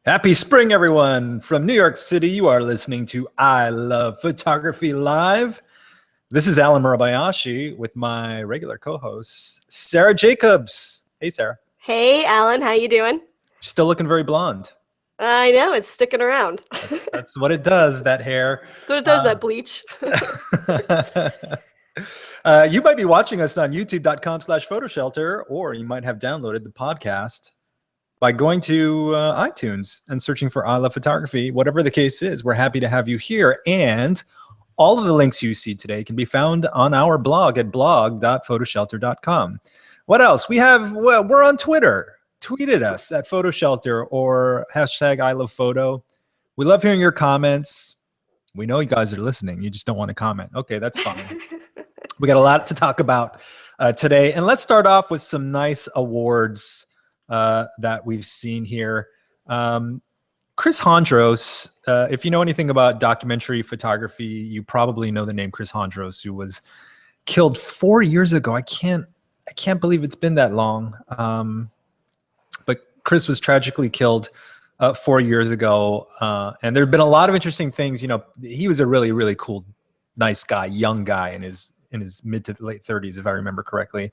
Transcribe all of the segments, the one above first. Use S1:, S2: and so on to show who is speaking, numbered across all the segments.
S1: Happy spring, everyone. From New York City, you are listening to I Love Photography Live. This is Alan Murabayashi with my regular co-host, Sarah Jacobs. Hey, Sarah.
S2: Hey, Alan. How you doing?
S1: Still looking very blonde.
S2: I know. It's sticking around.
S1: That's what it does, that hair.
S2: That's what it does, that bleach.
S1: You might be watching us on youtube.com/PhotoShelter, or you might have downloaded the podcast by going to iTunes and searching for I Love Photography. Whatever the case is, we're happy to have you here. And all of the links you see today can be found on our blog at blog.photoshelter.com. What else? We're on Twitter. Tweet at us at PhotoShelter or hashtag I Love Photo. We love hearing your comments. We know you guys are listening. You just don't want to comment. Okay, that's fine. We got a lot to talk about today. And let's start off with some nice awards that we've seen here. Chris Hondros, if you know anything about documentary photography, you probably know the name Chris Hondros, who was killed 4 years ago. I can't believe it's been that long. But Chris was tragically killed 4 years ago. And there have been a lot of interesting things. You know, he was a really, really cool, nice guy, young guy in his mid to late 30s, if I remember correctly.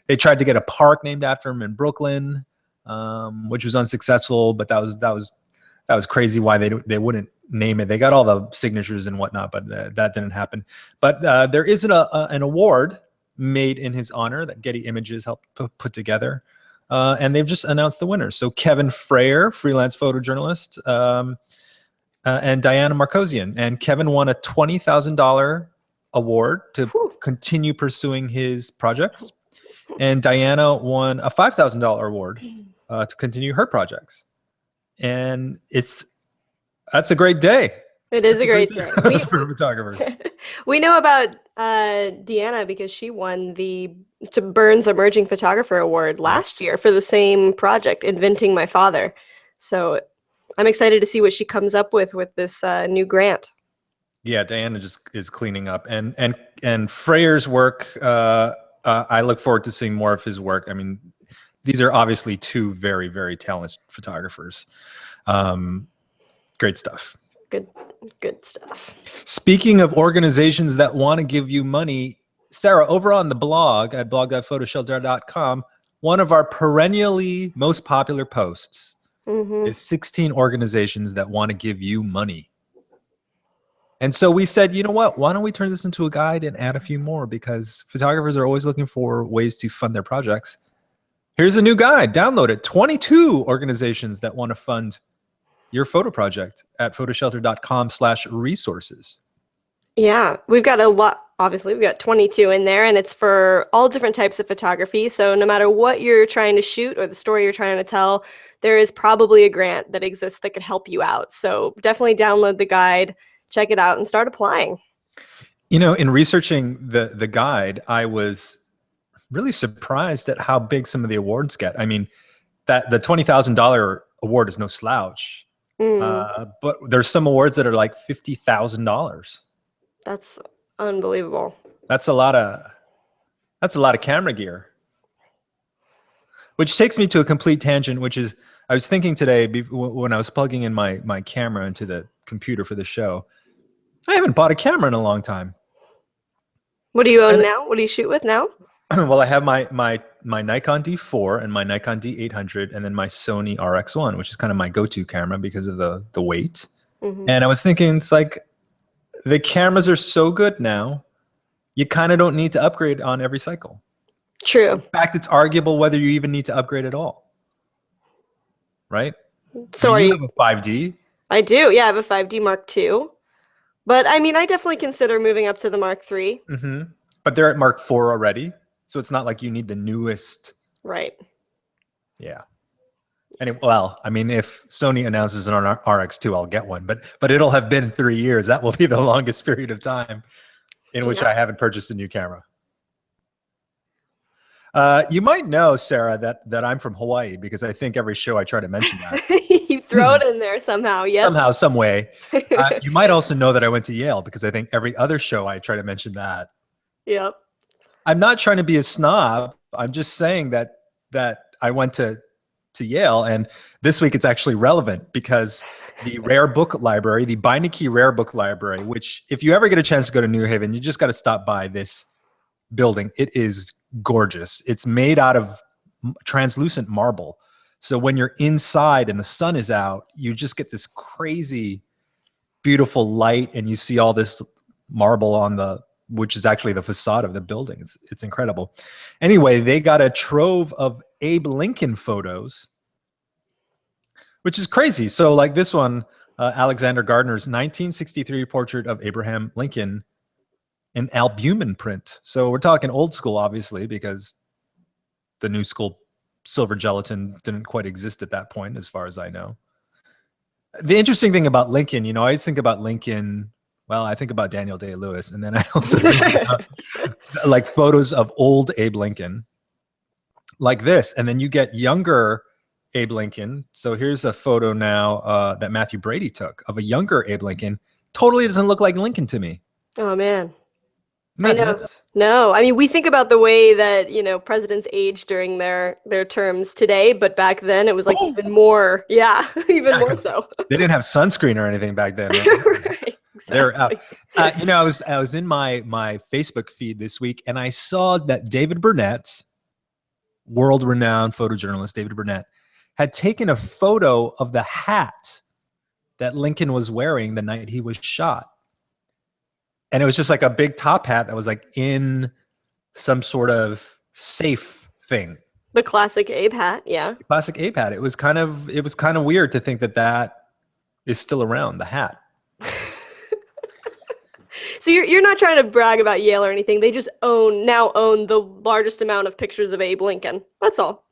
S1: They tried to get a park named after him in Brooklyn, which was unsuccessful, but that was crazy why they wouldn't name it. They got all the signatures and whatnot, but that didn't happen. But there is an award made in his honor that Getty Images helped put together, and they've just announced the winners. So Kevin Frayer, freelance photojournalist, and Diana Markosian. And Kevin won a $20,000 award to continue pursuing his projects, and Diana won a $5,000 award to continue her projects. And that's a great day.
S2: It is a great day.
S1: For photographers.
S2: We know about Deanna because she won the Burns Emerging Photographer Award last year for the same project, Inventing My Father. So I'm excited to see what she comes up with this new grant.
S1: Yeah, Diana just is cleaning up, and Frayer's work. I look forward to seeing more of his work. I mean, these are obviously two very, very talented photographers. Great stuff.
S2: Good stuff.
S1: Speaking of organizations that want to give you money, Sarah, over on the blog at blog.photoshelter.com, one of our perennially most popular posts is 16 organizations that want to give you money. And so we said, you know what, why don't we turn this into a guide and add a few more, because photographers are always looking for ways to fund their projects. Here's a new guide. Download it. 22 organizations that want to fund your photo project at photoshelter.com/resources.
S2: Yeah, we've got a lot. Obviously, we've got 22 in there, and it's for all different types of photography. So no matter what you're trying to shoot or the story you're trying to tell, there is probably a grant that exists that could help you out. So definitely download the guide, check it out, and start applying.
S1: You know, in researching the guide, I was really surprised at how big some of the awards get. I mean, that the $20,000 award is no slouch, but there's some awards that are like $50,000.
S2: That's unbelievable.
S1: That's a lot of camera gear. Which takes me to a complete tangent, which is, I was thinking today when I was plugging in my camera into the computer for the show, I haven't bought a camera in a long time.
S2: What do you own now? What do you shoot with now?
S1: Well, I have my Nikon D4 and my Nikon D800, and then my Sony RX1, which is kind of my go-to camera because of the weight. And I was thinking, it's like, the cameras are so good now, you kind of don't need to upgrade on every cycle.
S2: True.
S1: In fact, it's arguable whether you even need to upgrade at all. Right?
S2: So
S1: you have a 5D?
S2: I do. Yeah, I have a 5D Mark II. But I mean, I definitely consider moving up to the Mark III.
S1: But they're at Mark IV already, so it's not like you need the newest.
S2: Right.
S1: Yeah. Anyway, well, I mean, if Sony announces an RX2, I'll get one, but it'll have been 3 years. That will be the longest period of time in which I haven't purchased a new camera. You might know, Sarah, that I'm from Hawaii, because I think every show I try to mention that.
S2: You throw it in there somehow. Yep.
S1: Somehow, some way. You might also know that I went to Yale, because I think every other show I try to mention that.
S2: Yep.
S1: I'm not trying to be a snob. I'm just saying that I went to to Yale, and this week it's actually relevant because the rare book library, the Beinecke Rare Book Library, which if you ever get a chance to go to New Haven, you just got to stop by this building. It is gorgeous. It's made out of translucent marble. So when you're inside and the sun is out, you just get this crazy, beautiful light, and you see all this marble on the, which is actually the facade of the building. It's incredible. Anyway, they got a trove of Abe Lincoln photos, which is crazy. So like this one, Alexander Gardner's 1963 portrait of Abraham Lincoln, an albumen print. So we're talking old school, obviously, because the new school silver gelatin didn't quite exist at that point, as far as I know. The interesting thing about Lincoln, you know, I always think about Lincoln, well, I think about Daniel Day-Lewis, and then I also think about like photos of old Abe Lincoln, like this, and then you get younger Abe Lincoln. So here's a photo now that Matthew Brady took of a younger Abe Lincoln. Totally doesn't look like Lincoln to me.
S2: Oh man.
S1: I know.
S2: No, I mean, we think about the way that, you know, presidents age during their terms today, but back then it was like even more, even more so.
S1: They didn't have sunscreen or anything back then.
S2: Right, exactly.
S1: They're out. You know, I was in my Facebook feed this week, and I saw that David Burnett, world-renowned photojournalist David Burnett, had taken a photo of the hat that Lincoln was wearing the night he was shot. And it was just like a big top hat that was like in some sort of safe thing.
S2: The classic Abe hat, yeah.
S1: The classic Abe hat. It was kind of weird to think that that is still around, the hat.
S2: So you're not trying to brag about Yale or anything. They just now own the largest amount of pictures of Abe Lincoln. That's all.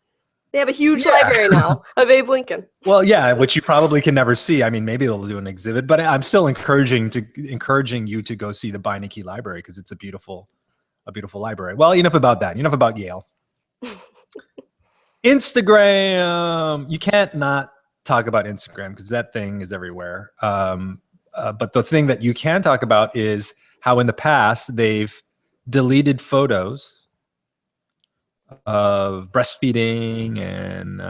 S2: They have a huge library now of Abe Lincoln. Well,
S1: yeah, which you probably can never see. I mean, maybe they'll do an exhibit, but I'm still encouraging you to go see the Beinecke Library because it's a beautiful library. Well, enough about that. Enough about Yale. Instagram. You can't not talk about Instagram because that thing is everywhere. But the thing that you can talk about is how in the past they've deleted photos of breastfeeding and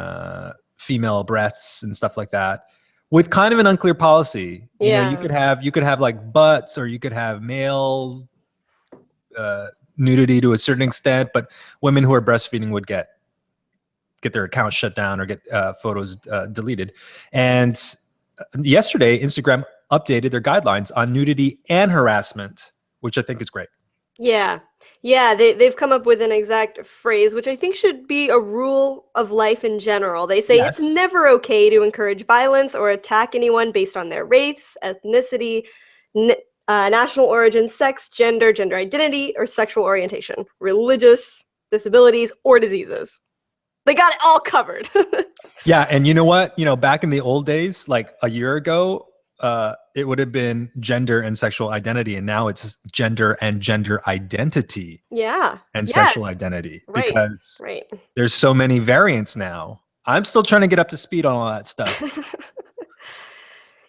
S1: female breasts and stuff like that with kind of an unclear policy. You know, you could have like butts, or you could have male nudity to a certain extent, but women who are breastfeeding would get their accounts shut down or get photos deleted. And yesterday, Instagram updated their guidelines on nudity and harassment, which I think is great.
S2: Yeah. They've come up with an exact phrase, which I think should be a rule of life in general. They say it's never okay to encourage violence or attack anyone based on their race, ethnicity, national origin, sex, gender identity, or sexual orientation, religious disabilities, or diseases. They got it all covered.
S1: Yeah, and you know what? You know, back in the old days, like a year ago, it would have been gender and sexual identity, and now it's gender and gender identity.
S2: Yeah.
S1: And sexual identity, because there's so many variants now. I'm still trying to get up to speed on all that stuff.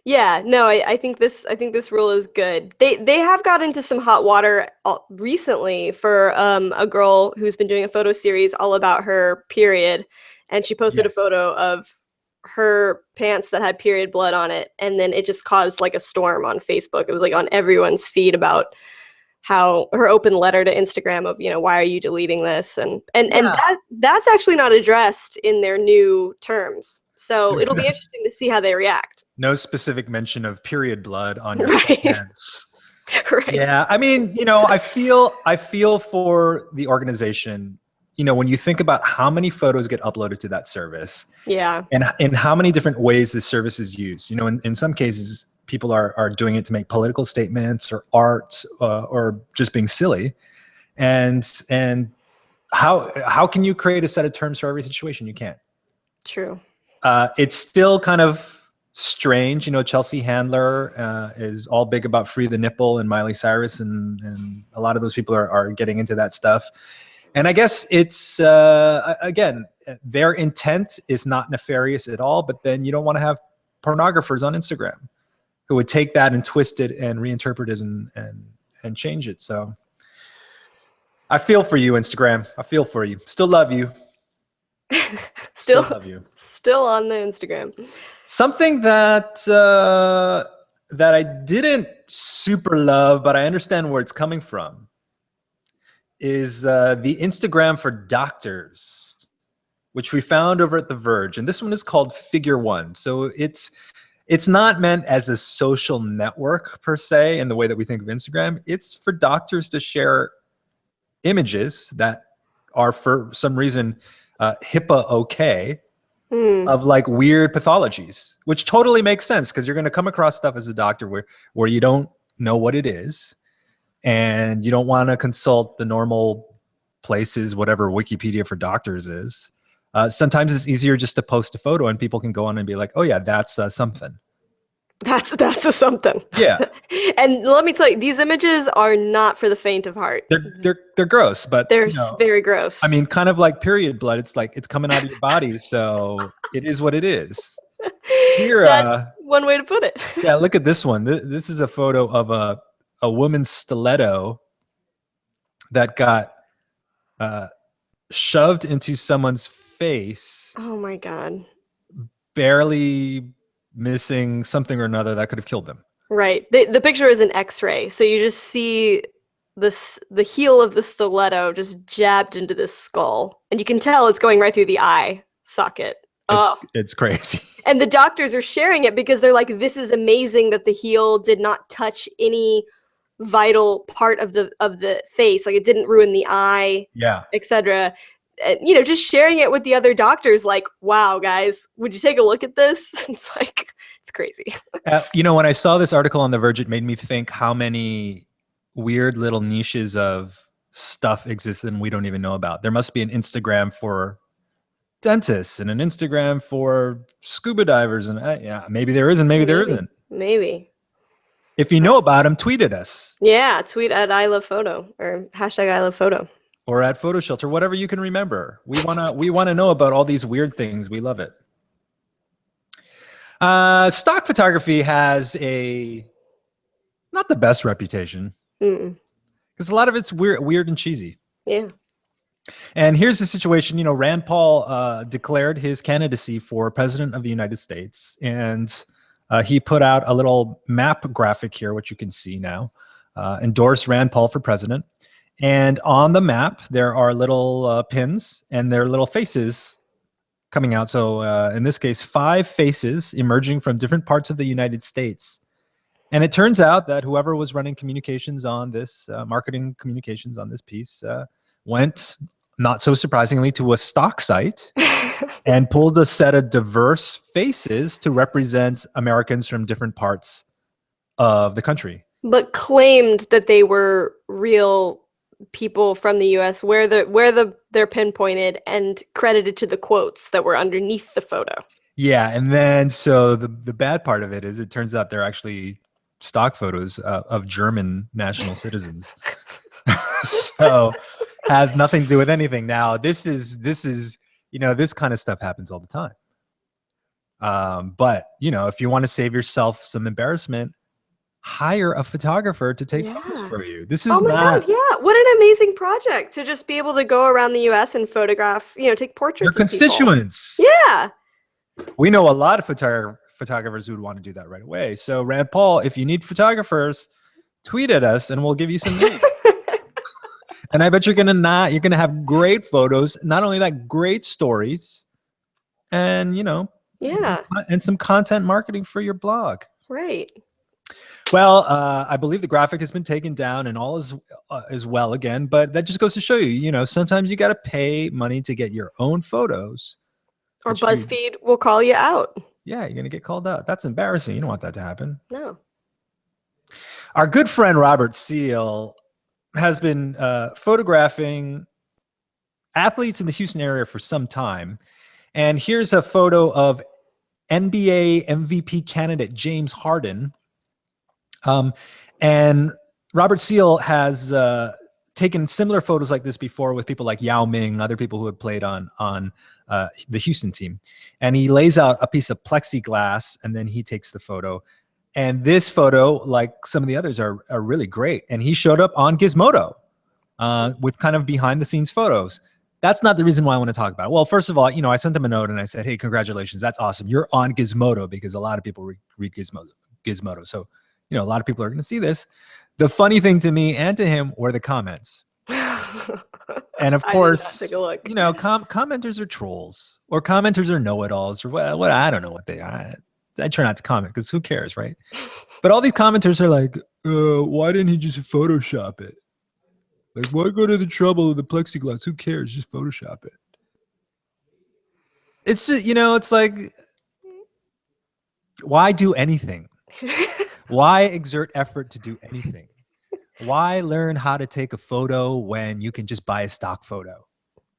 S2: Yeah, no, I think this rule is good. They have got into some hot water recently for a girl who's been doing a photo series all about her period, and she posted a photo of her pants that had period blood on it, and then it just caused like a storm on Facebook. It was like on everyone's feed about how her open letter to Instagram of, you know, why are you deleting this? And that's actually not addressed in their new terms. So it'll be interesting to see how they react.
S1: No specific mention of period blood on your pants.
S2: Right.
S1: Yeah, I mean, you know, I feel for the organization. You know, when you think about how many photos get uploaded to that service, and in how many different ways this service is used. You know, in some cases, people are doing it to make political statements or art or just being silly, and how can you create a set of terms for every situation? You can't.
S2: True.
S1: It's still kind of strange. You know, Chelsea Handler is all big about Free the Nipple, and Miley Cyrus, and a lot of those people are getting into that stuff. And I guess it's, again, their intent is not nefarious at all, but then you don't want to have pornographers on Instagram who would take that and twist it and reinterpret it and change it. So I feel for you, Instagram. I feel for you. Still love you. Still love you.
S2: Still on the Instagram.
S1: Something that that I didn't super love, but I understand where it's coming from, is the Instagram for doctors, which we found over at The Verge. And this one is called Figure One. So it's not meant as a social network per se in the way that we think of Instagram. It's for doctors to share images that are for some reason HIPAA okay of like weird pathologies, which totally makes sense because you're going to come across stuff as a doctor where you don't know what it is and you don't want to consult the normal places, whatever Wikipedia for doctors is. Sometimes it's easier just to post a photo and people can go on and be like, oh yeah, that's something.
S2: That's a something.
S1: Yeah.
S2: And let me tell you, these images are not for the faint of heart.
S1: They're gross, but
S2: they're very gross.
S1: I mean, kind of like period blood. It's like it's coming out of your body, so it is what it is. Here,
S2: that's one way to put it.
S1: Yeah, look at this one. This is a photo of a woman's stiletto that got shoved into someone's face.
S2: Oh my God.
S1: Barely missing something or another that could have killed them.
S2: Right. The picture is an X-ray, so you just see the heel of the stiletto just jabbed into this skull, and you can tell it's going right through the eye socket.
S1: It's crazy.
S2: And the doctors are sharing it because they're like, "This is amazing that the heel did not touch any vital part of the face, like it didn't ruin the eye,
S1: yeah,
S2: etc." And, you know, just sharing it with the other doctors, like, wow, guys, would you take a look at this? It's like, it's crazy.
S1: You know, when I saw this article on The Verge, it made me think how many weird little niches of stuff exist and we don't even know about. There must be an Instagram for dentists and an Instagram for scuba divers. And yeah, maybe there is and maybe there isn't.
S2: Maybe.
S1: If you know about them, tweet at us.
S2: Yeah, tweet at I Love Photo or hashtag I Love Photo.
S1: Or at PhotoShelter, whatever you can remember. We wanna know about all these weird things. We love it. Stock photography has not the best reputation because a lot of it's weird and cheesy.
S2: Yeah.
S1: And here's the situation. You know, Rand Paul declared his candidacy for president of the United States, and he put out a little map graphic here, which you can see now, endorsed Rand Paul for president. And on the map, there are little pins and their little faces coming out. So in this case, 5 faces emerging from different parts of the United States. And it turns out that whoever was running communications on this, marketing communications on this piece, went, not so surprisingly, to a stock site and pulled a set of diverse faces to represent Americans from different parts of the country.
S2: But claimed that they were real people from the US, where they're pinpointed, and credited to the quotes that were underneath the photo. Yeah,
S1: and then so the bad part of it is it turns out they're actually stock photos of German national citizens. So has nothing to do with anything. Now this is you know, this kind of stuff happens all the time. But you know, if you want to save yourself some embarrassment, hire a photographer to take photos for you. This is
S2: God, yeah. What an amazing project to just be able to go around the US and photograph, you know, take portraits
S1: your constituents.
S2: Yeah.
S1: We know a lot of photographers who would want to do that right away. So Rand Paul, if you need photographers, tweet at us and we'll give you some names. And I bet you're gonna have great photos, not only that, great stories, and you know, and some content marketing for your blog.
S2: Right.
S1: Well, I believe the graphic has been taken down and all is well again, but that just goes to show you, you know, sometimes you got to pay money to get your own photos.
S2: Or BuzzFeed will call you out.
S1: Yeah, you're going to get called out. That's embarrassing. You don't want that to happen.
S2: No.
S1: Our good friend Robert Seale has been photographing athletes in the Houston area for some time. And here's a photo of NBA MVP candidate James Harden. And Robert Seale has taken similar photos like this before with people like Yao Ming, other people who had played on the Houston team. And he lays out a piece of plexiglass and then he takes the photo. And this photo, like some of the others, are really great. And he showed up on Gizmodo with kind of behind the scenes photos. that's not the reason why I want to talk about it. Well, first of all, you know, I sent him a note and I said, hey, congratulations. That's awesome. You're on Gizmodo, because a lot of people read Gizmodo. So, you know, a lot of people are going to see this. The funny thing to me and to him were the comments. And of course,
S2: take a look.
S1: you know, commenters are trolls, or commenters are know-it-alls, or what I don't know what they are. I try not to comment because who cares, right? But all these commenters are like, why didn't he just Photoshop it? Like, why go to the trouble of the plexiglass? Who cares? Just Photoshop it. It's just, you know, it's like, why do anything? Why exert effort to do anything? Why learn how to take a photo when you can just buy a stock photo?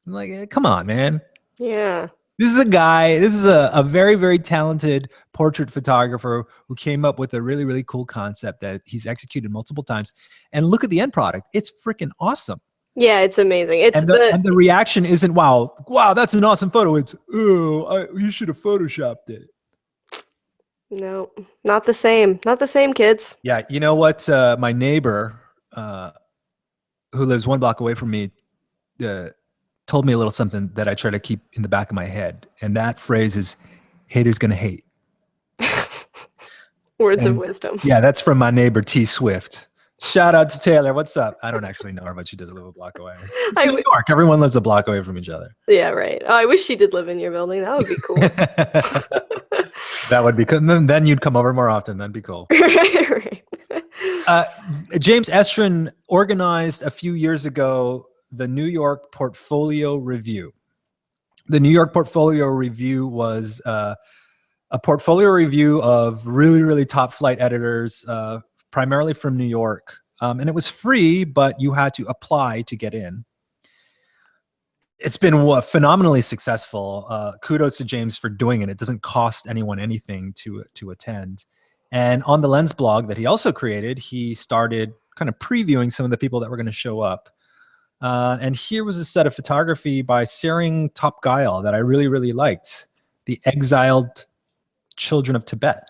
S1: I'm like, come on, man.
S2: Yeah.
S1: This is a guy, this is a very, very talented portrait photographer who came up with a really, really cool concept that he's executed multiple times. And look at the end product. It's freaking awesome.
S2: Yeah, it's amazing. It's
S1: and the reaction isn't, wow, that's an awesome photo. It's, you should have Photoshopped it.
S2: No, not the same. Not the same, kids.
S1: Yeah, you know what? My neighbor, who lives 1 block away from me, told me a little something that I try to keep in the back of my head. And that phrase is, haters gonna hate.
S2: Words of wisdom.
S1: Yeah, that's from my neighbor, T Swift. Shout out to Taylor. What's up? I don't actually know her, but she does live a block away. It's New York. Everyone lives a block away from each other.
S2: Yeah, right. Oh, I wish she did live in your building. That would be cool.
S1: That would be cool. Then you'd come over more often. That'd be cool.
S2: Right.
S1: James Estrin organized a few years ago the New York Portfolio Review. The New York Portfolio Review was a portfolio review of really, really top flight editors, primarily from New York. And it was free, but you had to apply to get in. It's been phenomenally successful. Kudos to James for doing it. It doesn't cost anyone anything to attend. And on the Lens blog that he also created, he started kind of previewing some of the people that were going to show up. And here was a set of photography by Tsering Topgyal that I really, really liked. The Exiled Children of Tibet.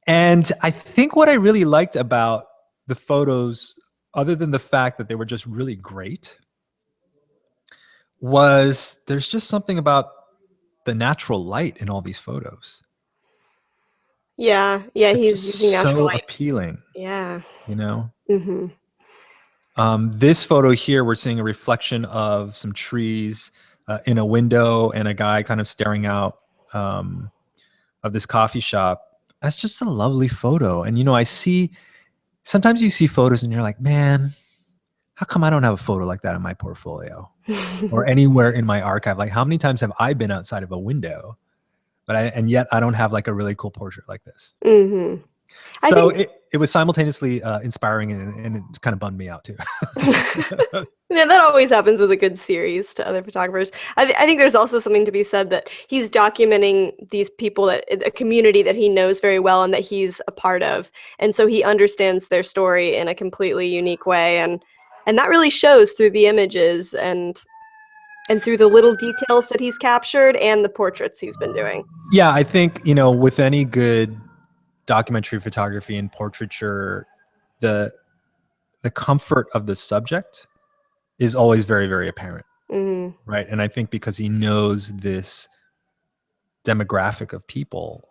S1: And I think what I really liked about the photos, other than the fact that they were just really great, was there's just something about the natural light in all these photos.
S2: Yeah, he's using natural light.
S1: So appealing.
S2: Yeah.
S1: You know?
S2: Mm-hmm.
S1: This photo here, we're seeing a reflection of some trees in a window and a guy kind of staring out of this coffee shop. That's just a lovely photo. And, you know, sometimes you see photos and you're like, man, how come I don't have a photo like that in my portfolio or anywhere in my archive? Like, how many times have I been outside of a window, and yet I don't have like a really cool portrait like this?
S2: Mm-hmm.
S1: So it was simultaneously inspiring and it kind of bummed me out too.
S2: Yeah, that always happens with a good series to other photographers. I think there's also something to be said that he's documenting these people, a community that he knows very well and that he's a part of. And so he understands their story in a completely unique way. And that really shows through the images and through the little details that he's captured and the portraits he's been doing.
S1: Yeah, I think, you know, with any good documentary photography and portraiture, the comfort of the subject is always very, very apparent.
S2: Mm-hmm.
S1: Right. And I think because he knows this demographic of people,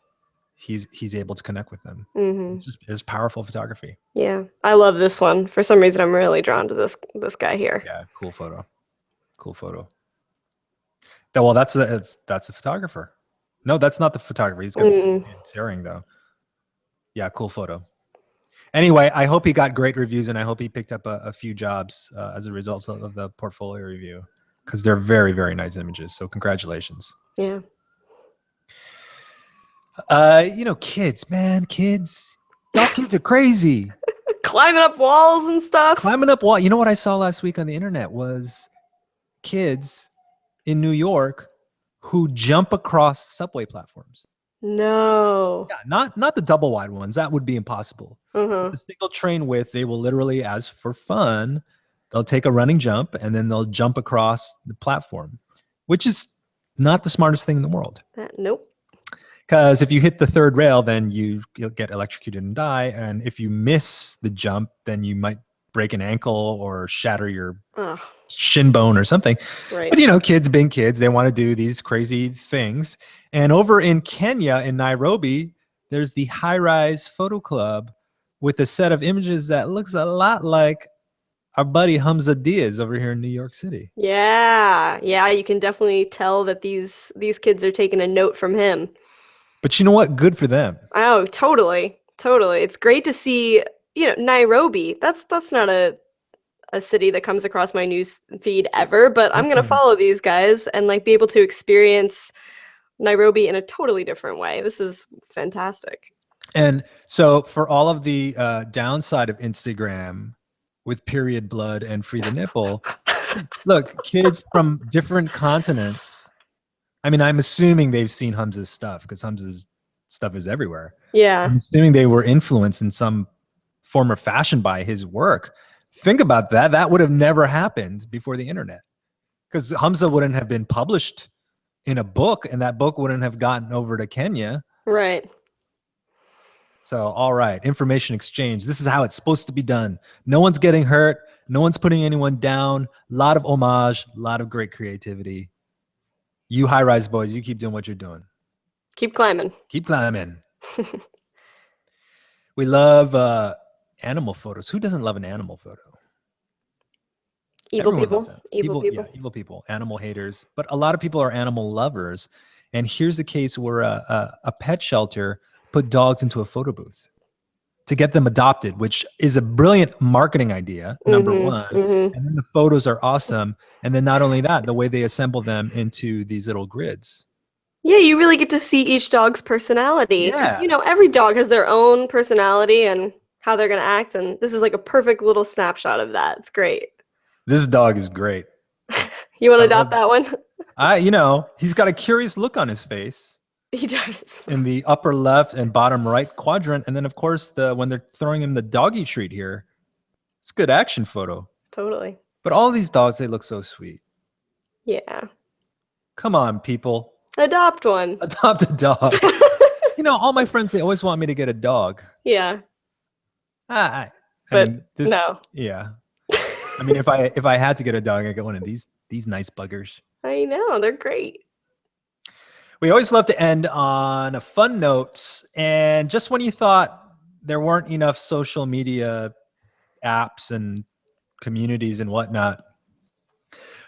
S1: he's able to connect with them.
S2: Mm-hmm.
S1: It's powerful photography.
S2: Yeah, I love this one. For some reason, I'm really drawn to this guy here.
S1: Yeah, cool photo. Well, that's the photographer. No, that's not the photographer. He's got Tsering though. Yeah, cool photo. Anyway, I hope he got great reviews, and I hope he picked up a few jobs as a result of the portfolio review, because they're very, very nice images. So congratulations.
S2: Yeah.
S1: You know, kids, man, y'all kids are crazy.
S2: Climbing up walls and stuff.
S1: You know what I saw last week on the internet was kids in New York who jump across subway platforms.
S2: No.
S1: Yeah, not the double wide ones. That would be impossible.
S2: Uh-huh.
S1: The single train width, they will literally, as for fun, they'll take a running jump and then they'll jump across the platform, which is not the smartest thing in the world.
S2: Nope.
S1: Because if you hit the third rail, then you'll get electrocuted and die. And if you miss the jump, then you might break an ankle or shatter your shin bone or something.
S2: Right.
S1: But, you know, kids being kids, they want to do these crazy things. And over in Kenya, in Nairobi, there's the High Rise Photo Club with a set of images that looks a lot like our buddy Hamza Diaz over here in New York City.
S2: Yeah. Yeah, you can definitely tell that these kids are taking a note from him.
S1: But you know what? Good for them.
S2: Oh, totally. Totally. It's great to see, you know, Nairobi. That's not a city that comes across my news feed ever, but I'm going to follow these guys and like be able to experience Nairobi in a totally different way. This is fantastic.
S1: And so for all of the downside of Instagram with period blood and free the nipple, look, kids from different continents. I mean, I'm assuming they've seen Hamza's stuff because Hamza's stuff is everywhere.
S2: Yeah.
S1: I'm assuming they were influenced in some form or fashion by his work. Think about that. That would have never happened before the internet, because Hamza wouldn't have been published in a book and that book wouldn't have gotten over to Kenya.
S2: Right.
S1: So, all right, information exchange. This is how it's supposed to be done. No one's getting hurt. No one's putting anyone down. A lot of homage, a lot of great creativity. You High Rise boys, you keep doing what you're doing.
S2: Keep climbing.
S1: Keep climbing. We love animal photos. Who doesn't love an animal photo?
S2: Evil
S1: Everyone loves
S2: people.
S1: it. Yeah, evil people, animal haters. But a lot of people are animal lovers. And here's a case where a pet shelter put dogs into a photo booth to get them adopted, which is a brilliant marketing idea, number one. And then the photos are awesome. And then not only that, the way they assemble them into these little grids.
S2: Yeah, you really get to see each dog's personality. 'Cause,
S1: Yeah.
S2: you know, every dog has their own personality and how they're going to act. And this is like a perfect little snapshot of that. It's great.
S1: This dog is great.
S2: You want to adopt that one?
S1: You know, he's got a curious look on his face.
S2: He does.
S1: In the upper left and bottom right quadrant. And then, of course, when they're throwing him the doggy treat here, it's a good action photo.
S2: Totally.
S1: But all these dogs, they look so sweet.
S2: Yeah.
S1: Come on, people.
S2: Adopt one.
S1: Adopt a dog. You know, all my friends, they always want me to get a dog.
S2: Yeah.
S1: I
S2: But
S1: mean, this,
S2: no.
S1: Yeah. I mean, if I had to get a dog, I'd get one of these nice buggers.
S2: I know. They're great.
S1: We always love to end on a fun note. And just when you thought there weren't enough social media apps and communities and whatnot,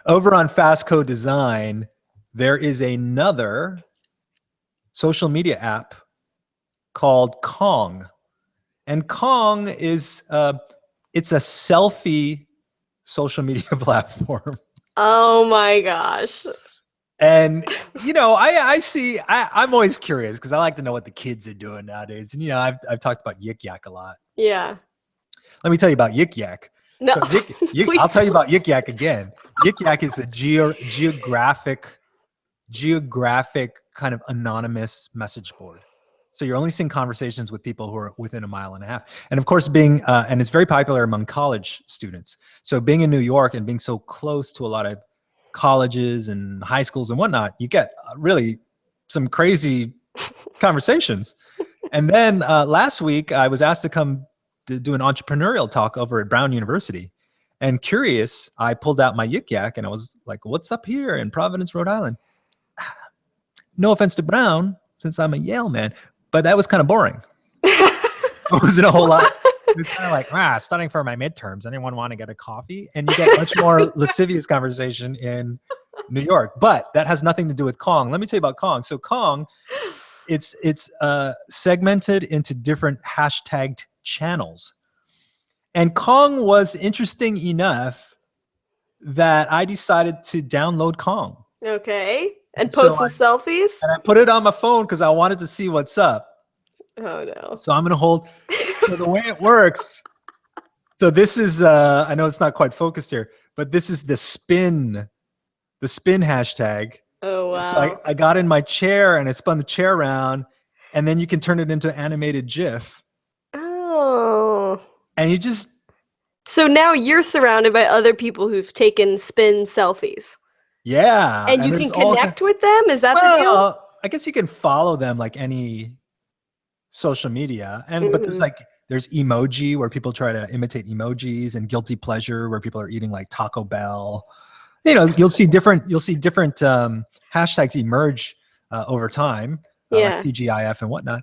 S1: over on Fast Code Design, there is another social media app called Kong. And Kong is it's a selfie social media platform.
S2: Oh my gosh.
S1: And, you know, I'm always curious because I like to know what the kids are doing nowadays. And, you know, I've talked about Yik Yak a lot.
S2: Yeah.
S1: Let me tell you about Yik Yak.
S2: No.
S1: So I'll tell you about Yik Yak again. Yik Yak is a geographic kind of anonymous message board. So you're only seeing conversations with people who are within a mile and a half. And of course, and it's very popular among college students. So being in New York and being so close to a lot of colleges and high schools and whatnot, you get really some crazy conversations. And then last week, I was asked to come to do an entrepreneurial talk over at Brown University. And curious, I pulled out my Yik Yak and I was like, what's up here in Providence, Rhode Island? No offense to Brown, since I'm a Yale man, but that was kind of boring. It wasn't a whole lot. It was kind of like, studying for my midterms. Anyone want to get a coffee? And you get much more lascivious conversation in New York. But that has nothing to do with Kong. Let me tell you about Kong. So Kong, it's segmented into different hashtagged channels. And Kong was interesting enough that I decided to download Kong.
S2: Okay. And post some selfies?
S1: And I put it on my phone because I wanted to see what's up.
S2: Oh, no.
S1: So I'm going to hold. So the way it works. So this is, I know it's not quite focused here, but this is the spin hashtag.
S2: Oh, wow.
S1: So I got in my chair and I spun the chair around, and then you can turn it into an animated GIF.
S2: Oh.
S1: And you just.
S2: So now you're surrounded by other people who've taken spin selfies.
S1: Yeah.
S2: And you can connect with them? Is that the deal?
S1: I guess you can follow them like any social media. But there's like There's emoji where people try to imitate emojis, and guilty pleasure where people are eating like Taco Bell. You know, you'll see different hashtags emerge over time, like TGIF and whatnot.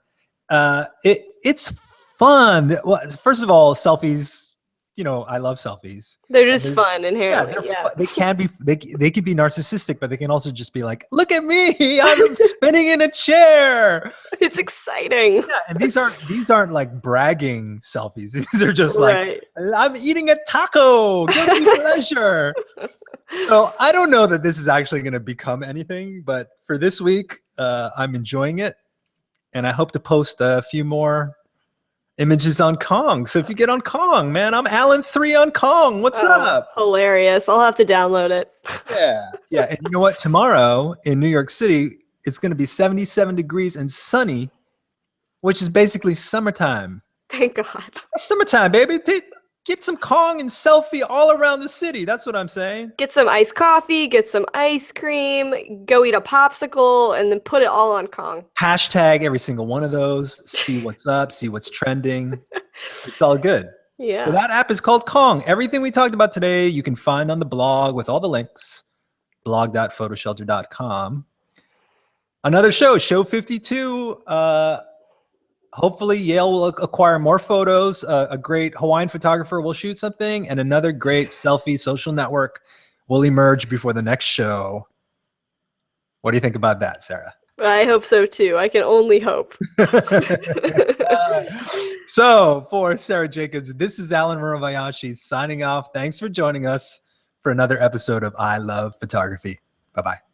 S1: It's fun. Well, first of all, selfies. You know, I love selfies.
S2: They're just fun inherently.
S1: Yeah, they can be. They can be narcissistic, but they can also just be like, "Look at me! I'm spinning in a chair.
S2: It's exciting."
S1: Yeah, and these aren't like bragging selfies. These are just like, "I'm eating a taco. Guilty pleasure." So I don't know that this is actually going to become anything, but for this week, I'm enjoying it, and I hope to post a few more images on Kong. So if you get on Kong, man, I'm Alan3 on Kong. What's up?
S2: Hilarious. I'll have to download it.
S1: Yeah. And you know what? Tomorrow in New York City, it's going to be 77 degrees and sunny, which is basically summertime.
S2: Thank God.
S1: It's summertime, baby. Get some Kong and selfie all around the city. That's what I'm saying.
S2: Get some iced coffee, get some ice cream, go eat a popsicle, and then put it all on Kong.
S1: Hashtag every single one of those. See what's up, see what's trending. It's all good.
S2: Yeah.
S1: So that app is called Kong. Everything we talked about today, you can find on the blog with all the links, blog.photoshelter.com. Another show 52. Hopefully Yale will acquire more photos. A great Hawaiian photographer will shoot something, and another great selfie social network will emerge before the next show. What do you think about that, Sarah?
S2: I hope so too. I can only hope.
S1: So for Sarah Jacobs, this is Alan Murabayashi signing off. Thanks for joining us for another episode of I Love Photography. Bye-bye.